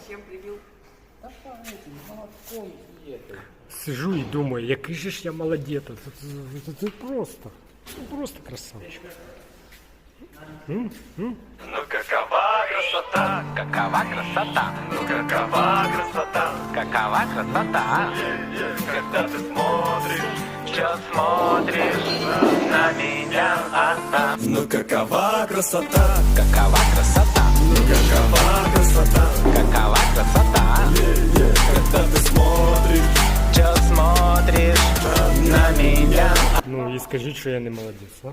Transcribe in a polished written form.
Чем привил? Сижу і думаю, який же ж я молодець. Це просто. Просто красавчик. Ну какова красота, какова красота, ну какова красота, какова красота, когда ты смотришь, что смотришь на меня, ну какова красота, какова красота, ну какова красота, какова красота, когда ты смотришь, что смотришь на меня. Ну і скажіть, що я не молодець, а?